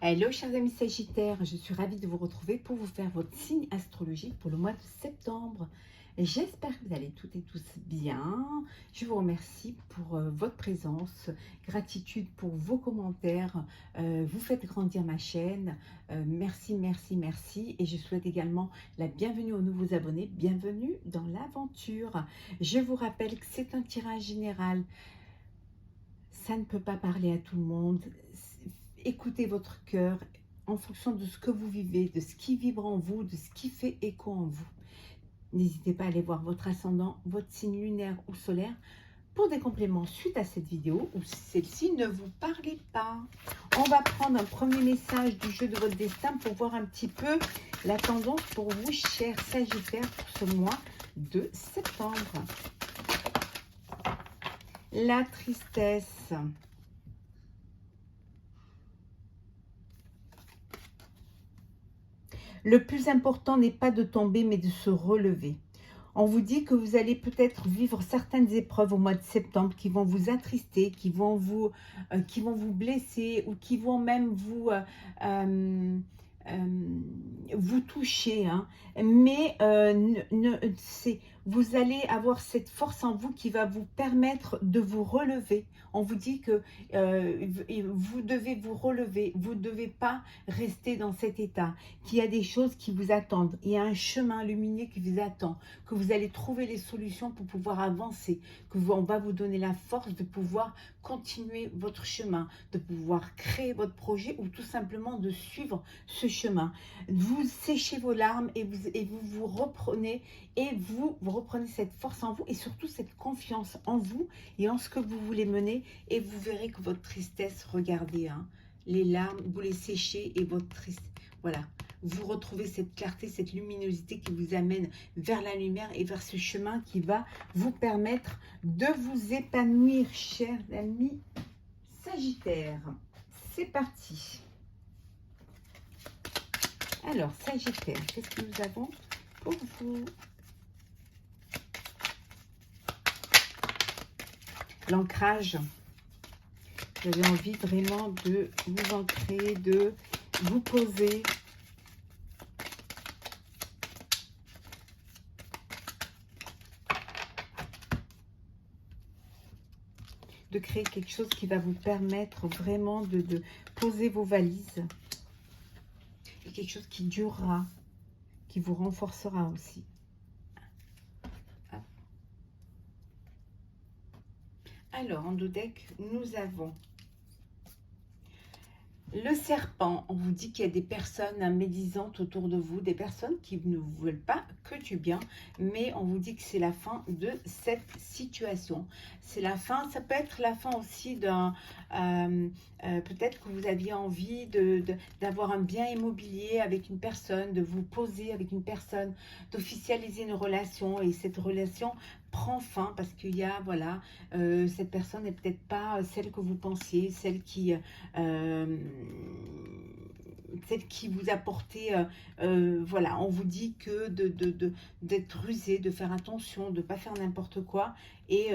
Hello chers amis Sagittaires, je suis ravie de vous retrouver pour vous faire votre signe astrologique pour le mois de septembre. J'espère que vous allez toutes et tous bien. Je vous remercie pour votre présence, gratitude pour vos commentaires. Vous faites grandir ma chaîne. Merci, merci, merci. Et je souhaite également la bienvenue aux nouveaux abonnés. Bienvenue dans l'aventure. Je vous rappelle que c'est un tirage général. Ça ne peut pas parler à tout le monde. Écoutez votre cœur en fonction de ce que vous vivez, de ce qui vibre en vous, de ce qui fait écho en vous. N'hésitez pas à aller voir votre ascendant, votre signe lunaire ou solaire pour des compléments suite à cette vidéo ou si celle-ci ne vous parlait pas. On va prendre un premier message du jeu de votre destin pour voir un petit peu la tendance pour vous, chers Sagittaires, pour ce mois de septembre. La tristesse. Le plus important n'est pas de tomber, mais de se relever. On vous dit que vous allez peut-être vivre certaines épreuves au mois de septembre qui vont vous attrister, qui vont vous blesser ou qui vont même vous toucher. Hein. Mais vous allez avoir cette force en vous qui va vous permettre de vous relever. On vous dit que vous devez vous relever, vous ne devez pas rester dans cet état, qu'il y a des choses qui vous attendent, il y a un chemin lumineux qui vous attend, que vous allez trouver les solutions pour pouvoir avancer, on va vous donner la force de pouvoir continuer votre chemin, de pouvoir créer votre projet ou tout simplement de suivre ce chemin. Vous séchez vos larmes et vous reprenez cette force en vous et surtout cette confiance en vous et en ce que vous voulez mener et vous verrez que votre tristesse, regardez, hein, les larmes, vous les séchez et votre tristesse, voilà, vous retrouvez cette clarté, cette luminosité qui vous amène vers la lumière et vers ce chemin qui va vous permettre de vous épanouir, chers amis Sagittaires. C'est parti. Alors, Sagittaire, qu'est-ce que nous avons pour vous? L'ancrage. Vous avez envie vraiment de vous ancrer, de vous poser. De créer quelque chose qui va vous permettre vraiment de poser vos valises. Et quelque chose qui durera, qui vous renforcera aussi. Alors, en dos deck, nous avons le serpent. On vous dit qu'il y a des personnes médisantes autour de vous, des personnes qui ne vous veulent pas que du bien, mais on vous dit que c'est la fin de cette situation. C'est la fin, ça peut être la fin aussi d'un... peut-être que vous aviez envie d'avoir un bien immobilier avec une personne, de vous poser avec une personne, d'officialiser une relation et cette relation prend fin parce qu'il y a, voilà, cette personne n'est peut-être pas celle que vous pensiez, celle qui vous apportait, voilà, on vous dit que d'être rusé, de faire attention, de ne pas faire n'importe quoi et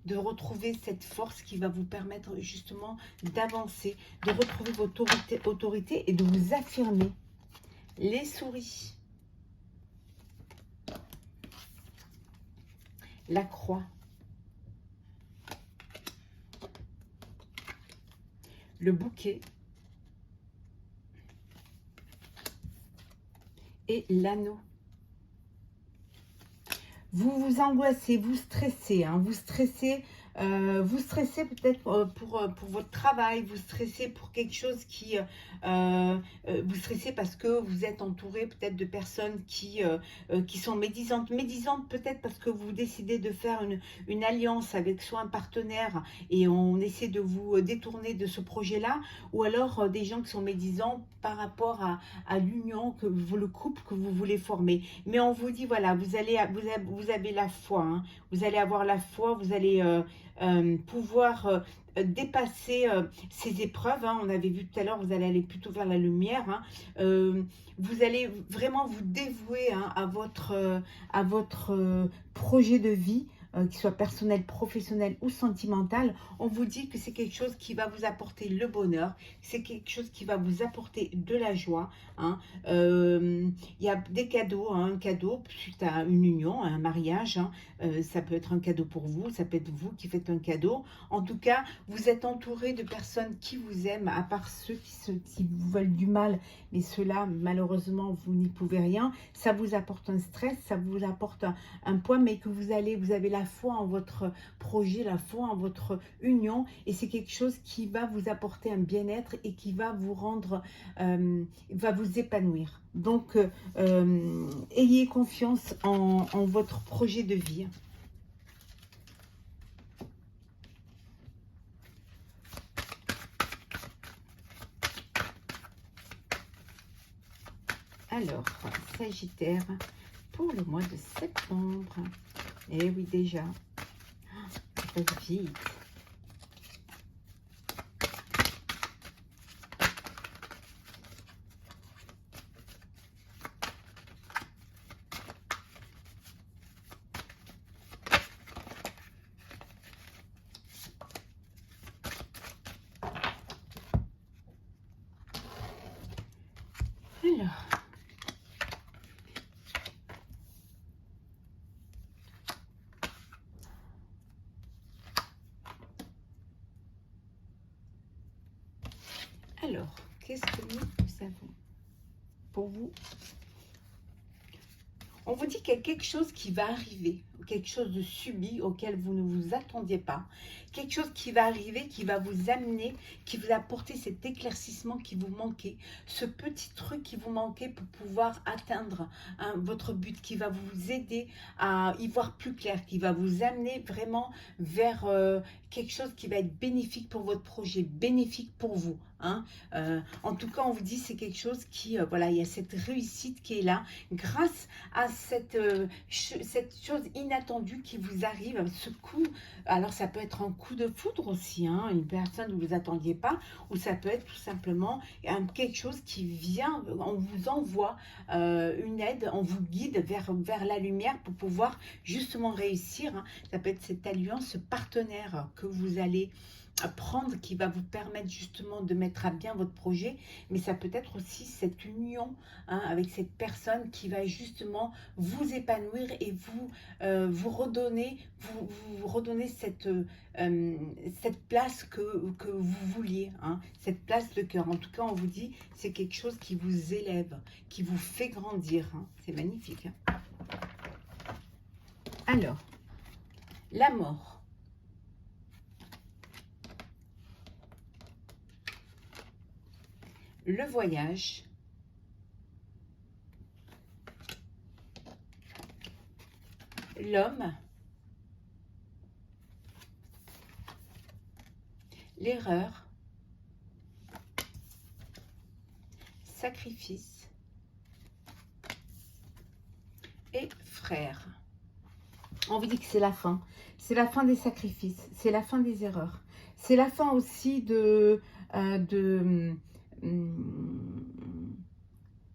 de retrouver cette force qui va vous permettre justement d'avancer, de retrouver votre autorité et de vous affirmer. Les souris. La croix. Le bouquet. Et l'anneau. Vous vous angoissez, vous stressez, hein, vous stressez peut-être pour votre travail, vous stressez pour quelque chose qui... vous stressez parce que vous êtes entouré peut-être de personnes qui sont médisantes. Médisantes peut-être parce que vous décidez de faire une alliance avec soit un partenaire et on essaie de vous détourner de ce projet-là, ou alors des gens qui sont médisants par rapport à l'union, le couple que vous voulez former. Mais on vous dit, voilà, vous avez la foi, hein, vous allez avoir la foi, vous allez... pouvoir dépasser ces épreuves, hein. On avait vu tout à l'heure, vous allez aller plutôt vers la lumière, hein. Vous allez vraiment vous dévouer, hein, à votre projet de vie. qu'il soit personnel, professionnel ou sentimental, on vous dit que c'est quelque chose qui va vous apporter le bonheur, c'est quelque chose qui va vous apporter de la joie, hein. Il y a des cadeaux, hein, un cadeau suite à une union, à un mariage, hein. Ça peut être un cadeau pour vous, ça peut être vous qui faites un cadeau. En tout cas, vous êtes entouré de personnes qui vous aiment, à part ceux qui vous veulent du mal, mais ceux-là, malheureusement, vous n'y pouvez rien. Ça vous apporte un stress, ça vous apporte un poids, mais que vous avez la foi en votre projet, la foi en votre union, et c'est quelque chose qui va vous apporter un bien-être et qui va vous rendre, va vous épanouir. Donc, ayez confiance en votre projet de vie. Alors, Sagittaire, pour le mois de septembre. Eh oui, déjà, ça passe vite. Alors, qu'est-ce que nous avons pour vous? On vous dit qu'il y a quelque chose qui va arriver, quelque chose de subit auquel vous ne vous attendiez pas, quelque chose qui va arriver, qui va vous amener, qui vous apporter cet éclaircissement qui vous manquait, ce petit truc qui vous manquait pour pouvoir atteindre votre but, qui va vous aider à y voir plus clair, qui va vous amener vraiment vers quelque chose qui va être bénéfique pour votre projet, bénéfique pour vous. Hein. En tout cas, on vous dit c'est quelque chose qui, voilà, il y a cette réussite qui est là, grâce à cette chose inattendue qui vous arrive, ce coup. Alors ça peut être un coup de foudre aussi, hein, une personne que vous ne attendiez pas, ou ça peut être tout simplement quelque chose qui vient, on vous envoie une aide, on vous guide vers la lumière pour pouvoir justement réussir. Hein. Ça peut être cette alliance, ce partenaire que vous allez prendre, qui va vous permettre justement de mettre à bien votre projet, mais ça peut être aussi cette union, hein, avec cette personne qui va justement vous épanouir et vous redonner, vous redonner cette place que vous vouliez, hein, cette place de cœur. En tout cas, on vous dit, c'est quelque chose qui vous élève, qui vous fait grandir. Hein. C'est magnifique. Hein. Alors, la mort. Le voyage, l'homme, l'erreur, sacrifice et frère. On vous dit que c'est la fin. C'est la fin des sacrifices, c'est la fin des erreurs. C'est la fin aussi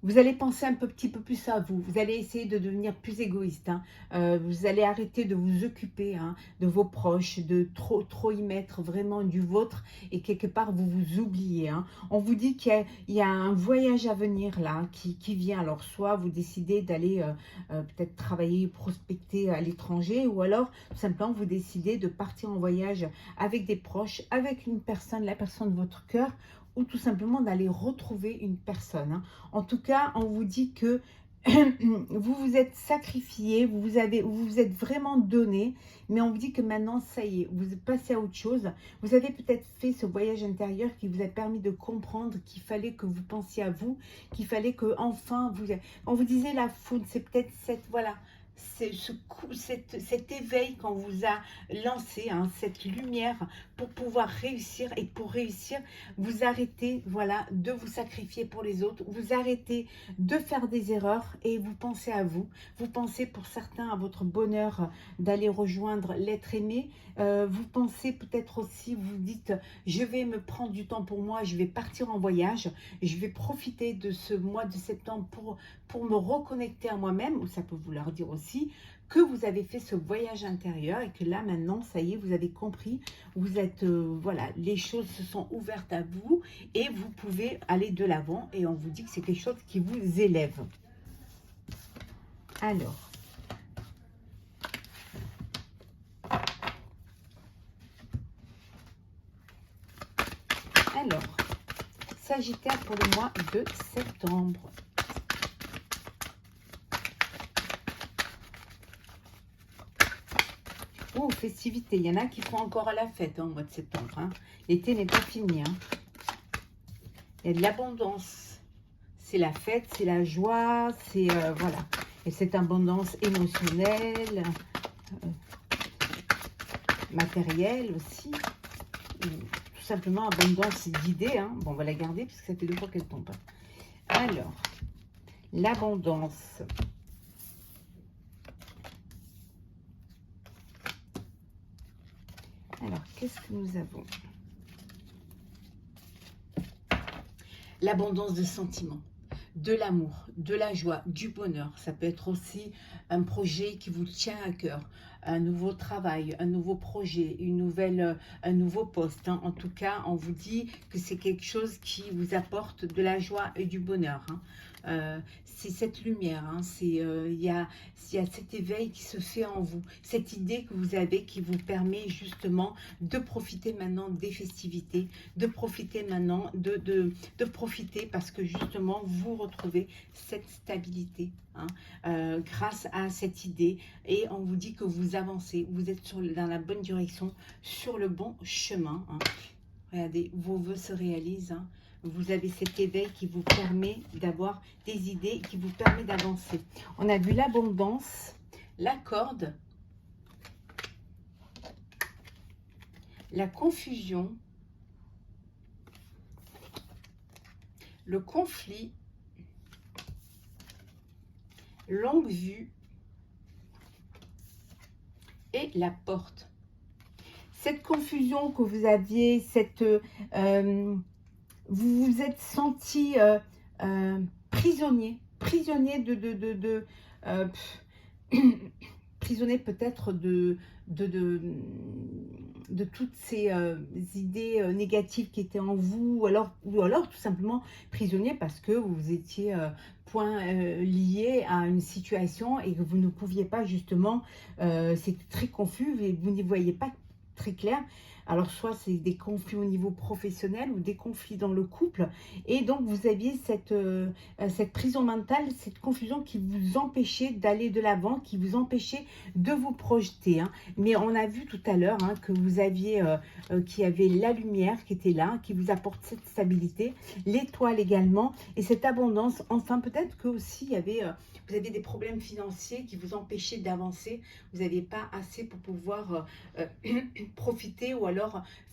vous allez penser un petit peu plus à vous. Vous allez essayer de devenir plus égoïste. Hein. Vous allez arrêter de vous occuper, hein, de vos proches, de trop y mettre vraiment du vôtre. Et quelque part, vous vous oubliez. Hein. On vous dit qu'il y a un voyage à venir là qui vient. Alors, soit vous décidez d'aller peut-être travailler, prospecter à l'étranger. Ou alors, tout simplement, vous décidez de partir en voyage avec des proches, avec une personne, la personne de votre cœur, ou tout simplement d'aller retrouver une personne. Hein. En tout cas, on vous dit que vous vous êtes sacrifié, vous vous êtes vraiment donné, mais on vous dit que maintenant, ça y est, vous passez à autre chose. Vous avez peut-être fait ce voyage intérieur qui vous a permis de comprendre qu'il fallait que vous pensiez à vous, qu'il fallait que enfin on vous disait la foudre, c'est peut-être c'est cet éveil qu'on vous a lancé, hein, cette lumière pour pouvoir réussir. Et pour réussir, vous arrêtez, voilà, de vous sacrifier pour les autres, vous arrêtez de faire des erreurs et vous pensez à vous. Vous pensez pour certains à votre bonheur d'aller rejoindre l'être aimé. Vous pensez peut-être aussi, vous dites, je vais me prendre du temps pour moi, je vais partir en voyage, je vais profiter de ce mois de septembre pour me reconnecter à moi-même, ou ça peut vouloir dire aussi que vous avez fait ce voyage intérieur et que là maintenant, ça y est, vous avez compris, vous êtes, voilà, les choses se sont ouvertes à vous et vous pouvez aller de l'avant et on vous dit que c'est quelque chose qui vous élève. Alors, Sagittaire pour le mois de septembre. Oh, festivités. Il y en a qui font encore la fête au mois de septembre. Hein. L'été n'est pas fini. Hein. Il y a de l'abondance. C'est la fête, c'est la joie, c'est voilà. Et cette abondance émotionnelle, matérielle aussi. Tout simplement abondance d'idées. Hein. Bon, on va la garder puisque ça fait 2 fois qu'elle tombe. Alors, l'abondance. Alors, qu'est-ce que nous avons? L'abondance de sentiments, de l'amour, de la joie, du bonheur. Ça peut être aussi un projet qui vous tient à cœur, un nouveau travail, un nouveau projet, un nouveau poste. Hein. En tout cas, on vous dit que c'est quelque chose qui vous apporte de la joie et du bonheur. Hein. C'est cette lumière, hein. Il y a cet éveil qui se fait en vous, cette idée que vous avez qui vous permet justement de profiter maintenant des festivités, de profiter maintenant, de profiter parce que justement vous retrouvez cette stabilité hein, grâce à cette idée et on vous dit que vous avancez, vous êtes dans la bonne direction, sur le bon chemin. Hein. Regardez, vos vœux se réalisent. Hein. Vous avez cet éveil qui vous permet d'avoir des idées, qui vous permet d'avancer. On a vu l'abondance, la corde, la confusion, le conflit, longue vue et la porte. Cette confusion que vous aviez, vous vous êtes senti prisonnier prisonnier peut-être de toutes ces idées négatives qui étaient en vous, ou alors tout simplement prisonnier parce que vous étiez lié à une situation et que vous ne pouviez pas justement, c'était très confus et vous n'y voyez pas très clair. Alors, soit c'est des conflits au niveau professionnel ou des conflits dans le couple. Et donc, vous aviez cette prison mentale, cette confusion qui vous empêchait d'aller de l'avant, qui vous empêchait de vous projeter. Hein. Mais on a vu tout à l'heure hein, que vous aviez, qu'il y avait la lumière qui était là, qui vous apporte cette stabilité, l'étoile également, et cette abondance. Enfin, peut-être que aussi il y avait... vous aviez des problèmes financiers qui vous empêchaient d'avancer. Vous n'aviez pas assez pour pouvoir profiter ou alors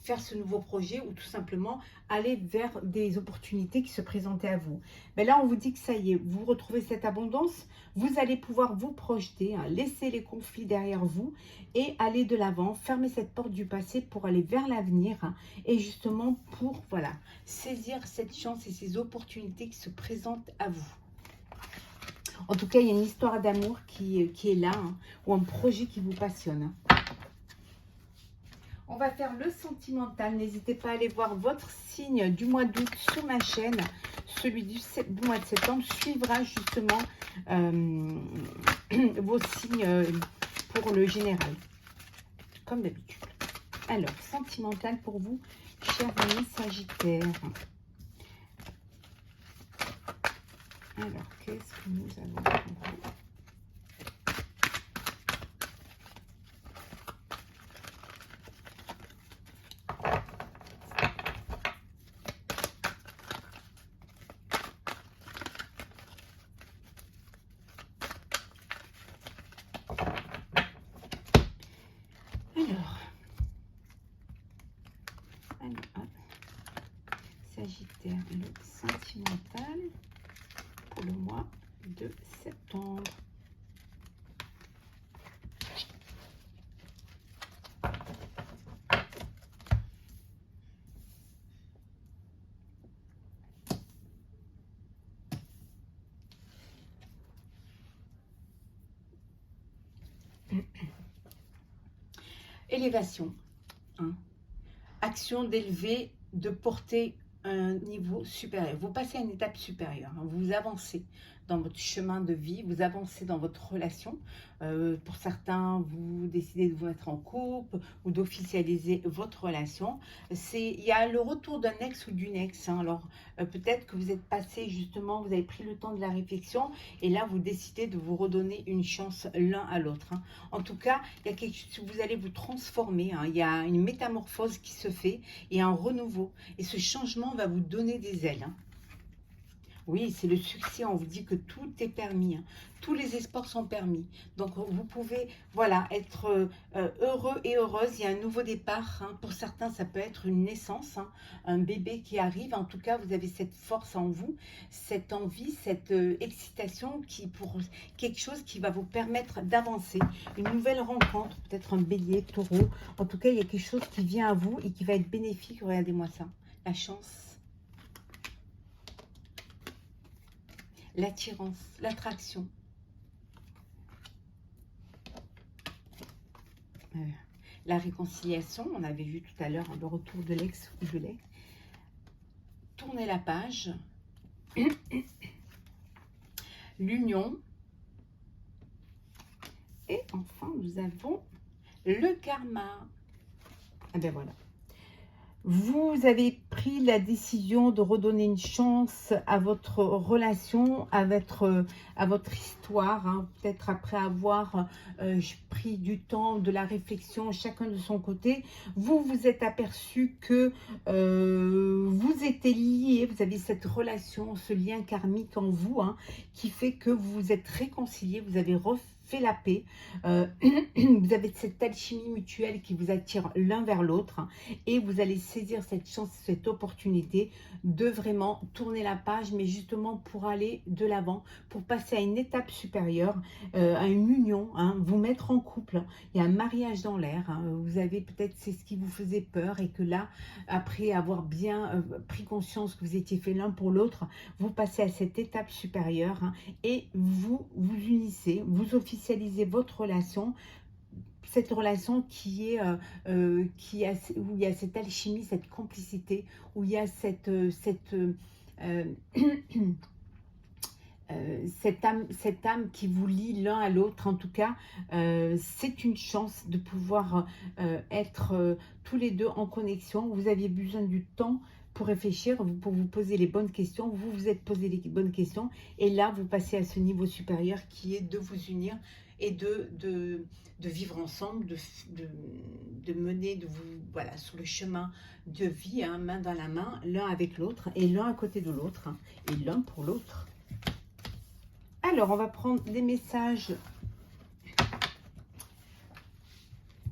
faire ce nouveau projet ou tout simplement aller vers des opportunités qui se présentaient à vous. Mais là, on vous dit que ça y est, vous retrouvez cette abondance, vous allez pouvoir vous projeter, hein, laisser les conflits derrière vous et aller de l'avant, fermer cette porte du passé pour aller vers l'avenir hein, et justement pour voilà, saisir cette chance et ces opportunités qui se présentent à vous. En tout cas, il y a une histoire d'amour qui est là, hein, ou un projet qui vous passionne. On va faire le sentimental. N'hésitez pas à aller voir votre signe du mois d'août sur ma chaîne. Celui du mois de septembre suivra justement vos signes pour le général. Comme d'habitude. Alors, sentimental pour vous, chers amis Sagittaires. Alors, qu'est-ce que nous avons pour vous? Alors, Sagittaire, le sentimental pour le mois de septembre. élévation, hein. Action d'élever, de porter un niveau supérieur. Vous passez à une étape supérieure, hein. Vous avancez dans votre chemin de vie, vous avancez dans votre relation. Pour certains, vous décidez de vous mettre en couple ou d'officialiser votre relation. Il y a le retour d'un ex ou d'une ex, hein. Alors, peut-être que vous êtes passé justement, vous avez pris le temps de la réflexion et là, vous décidez de vous redonner une chance l'un à l'autre, hein. En tout cas, il y a quelque chose, vous allez vous transformer, hein. Il y a une métamorphose qui se fait et un renouveau. Et ce changement va vous donner des ailes, hein. Oui, c'est le succès, on vous dit que tout est permis, hein. Tous les espoirs sont permis. Donc, vous pouvez, voilà, être heureux et heureuse. Il y a un nouveau départ, hein. Pour certains, ça peut être une naissance, hein, un bébé qui arrive. En tout cas, vous avez cette force en vous, cette envie, cette excitation pour quelque chose qui va vous permettre d'avancer. Une nouvelle rencontre, peut-être un bélier, taureau. En tout cas, il y a quelque chose qui vient à vous et qui va être bénéfique. Regardez-moi ça, la chance. L'attirance, l'attraction. La réconciliation, on avait vu tout à l'heure le retour de l'ex ou de l'ex. Tournez la page. L'union. Et enfin, nous avons le karma. Ah ben voilà. Vous avez pris la décision de redonner une chance à votre relation, à votre histoire, hein. Peut-être après avoir pris du temps, de la réflexion, chacun de son côté, vous vous êtes aperçu que vous étiez liés, vous avez cette relation, ce lien karmique en vous, hein, qui fait que vous vous êtes réconciliés, vous avez fait la paix, vous avez cette alchimie mutuelle qui vous attire l'un vers l'autre, hein, et vous allez saisir cette chance, cette opportunité de vraiment tourner la page, mais justement pour aller de l'avant, pour passer à une étape supérieure, à une union, hein, vous mettre en couple. Il y a un mariage dans l'air, hein. Vous avez peut-être, c'est ce qui vous faisait peur et que là, après avoir bien pris conscience que vous étiez fait l'un pour l'autre, vous passez à cette étape supérieure, hein, et vous vous unissez, vous officialisez votre relation, cette relation qui est, où il y a cette alchimie, cette complicité, où il y a cette âme qui vous lie l'un à l'autre. En tout cas, c'est une chance de pouvoir être tous les deux en connexion. Vous aviez besoin du temps pour réfléchir, pour vous poser les bonnes questions. Vous vous êtes posé les bonnes questions. Et là, vous passez à ce niveau supérieur qui est de vous unir et de vivre ensemble, de mener, de vous, voilà, sur le chemin de vie, hein, main dans la main, l'un avec l'autre, et l'un à côté de l'autre, hein, et l'un pour l'autre. Alors, on va prendre les messages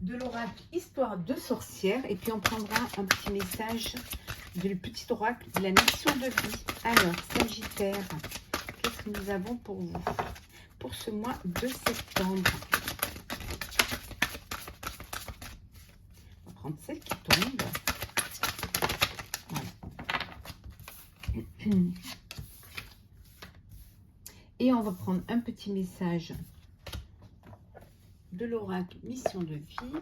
de l'oracle Histoire de sorcière, et puis on prendra un petit message du petit oracle de la mission de vie. Alors, Sagittaire, qu'est-ce que nous avons pour vous pour ce mois de septembre? On va prendre celle qui tombe. Voilà. Et on va prendre un petit message de l'oracle mission de vie.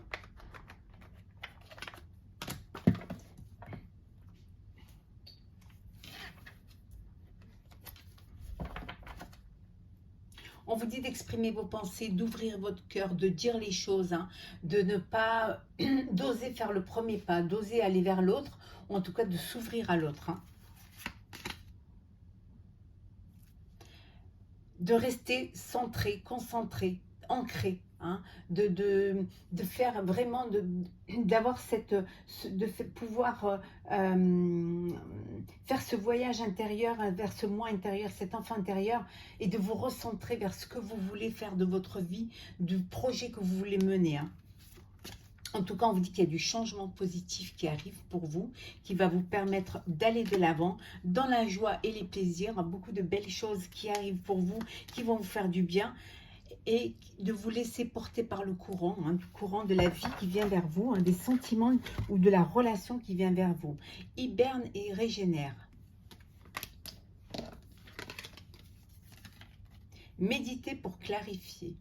On vous dit d'exprimer vos pensées, d'ouvrir votre cœur, de dire les choses, hein, de ne pas d'oser faire le premier pas, d'oser aller vers l'autre, ou en tout cas de s'ouvrir à l'autre, hein. De rester centré, concentré, ancré, hein, de faire vraiment, d'avoir pouvoir faire ce voyage intérieur vers ce moi intérieur, cet enfant intérieur, et de vous recentrer vers ce que vous voulez faire de votre vie, du projet que vous voulez mener, hein. En tout cas, on vous dit qu'il y a du changement positif qui arrive pour vous, qui va vous permettre d'aller de l'avant, dans la joie et les plaisirs. Beaucoup de belles choses qui arrivent pour vous, qui vont vous faire du bien. Et de vous laisser porter par le courant, hein, du courant de la vie qui vient vers vous, hein, des sentiments ou de la relation qui vient vers vous. Hiberne et régénère. Méditez pour clarifier.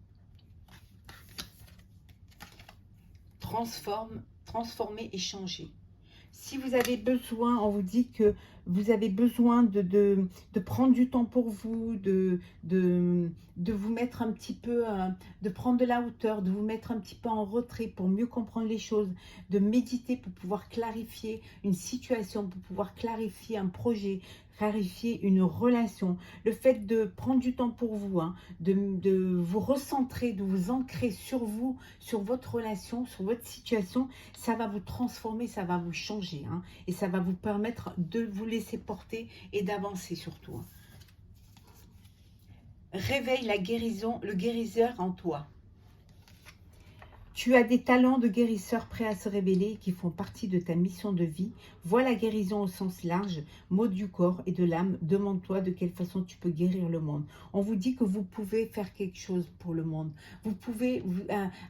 transformer et changer. Si vous avez besoin, on vous dit que vous avez besoin de prendre du temps pour vous, de vous mettre un petit peu, de prendre de la hauteur, de vous mettre un petit peu en retrait pour mieux comprendre les choses, de méditer pour pouvoir clarifier une situation, pour pouvoir clarifier un projet, clarifier une relation. Le fait de prendre du temps pour vous, hein, de vous recentrer, de vous ancrer sur vous, sur votre relation, sur votre situation, ça va vous transformer, ça va vous changer, hein, et ça va vous permettre de vous laisser porter et d'avancer surtout, hein. Réveille la guérison, le guérisseur en toi. Tu as des talents de guérisseur prêts à se révéler qui font partie de ta mission de vie. Vois la guérison au sens large, mot du corps et de l'âme. Demande-toi de quelle façon tu peux guérir le monde. On vous dit que vous pouvez faire quelque chose pour le monde. Vous pouvez,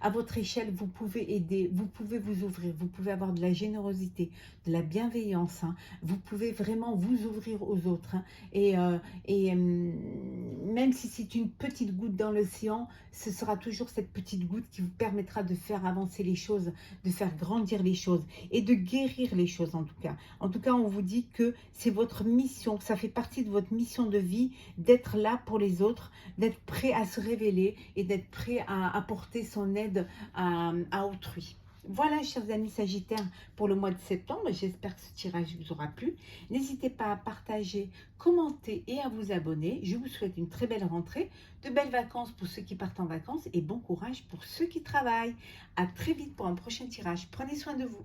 à votre échelle, vous pouvez aider, vous pouvez vous ouvrir, vous pouvez avoir de la générosité, de la bienveillance, hein. Vous pouvez vraiment vous ouvrir aux autres, hein. Même si c'est une petite goutte dans l'océan, ce sera toujours cette petite goutte qui vous permettra de faire avancer les choses, de faire grandir les choses et de guérir les choses en tout cas. En tout cas, on vous dit que c'est votre mission, ça fait partie de votre mission de vie d'être là pour les autres, d'être prêt à se révéler et d'être prêt à apporter son aide à autrui. Voilà, chers amis Sagittaires, pour le mois de septembre. J'espère que ce tirage vous aura plu. N'hésitez pas à partager, commenter et à vous abonner. Je vous souhaite une très belle rentrée, de belles vacances pour ceux qui partent en vacances et bon courage pour ceux qui travaillent. À très vite pour un prochain tirage. Prenez soin de vous.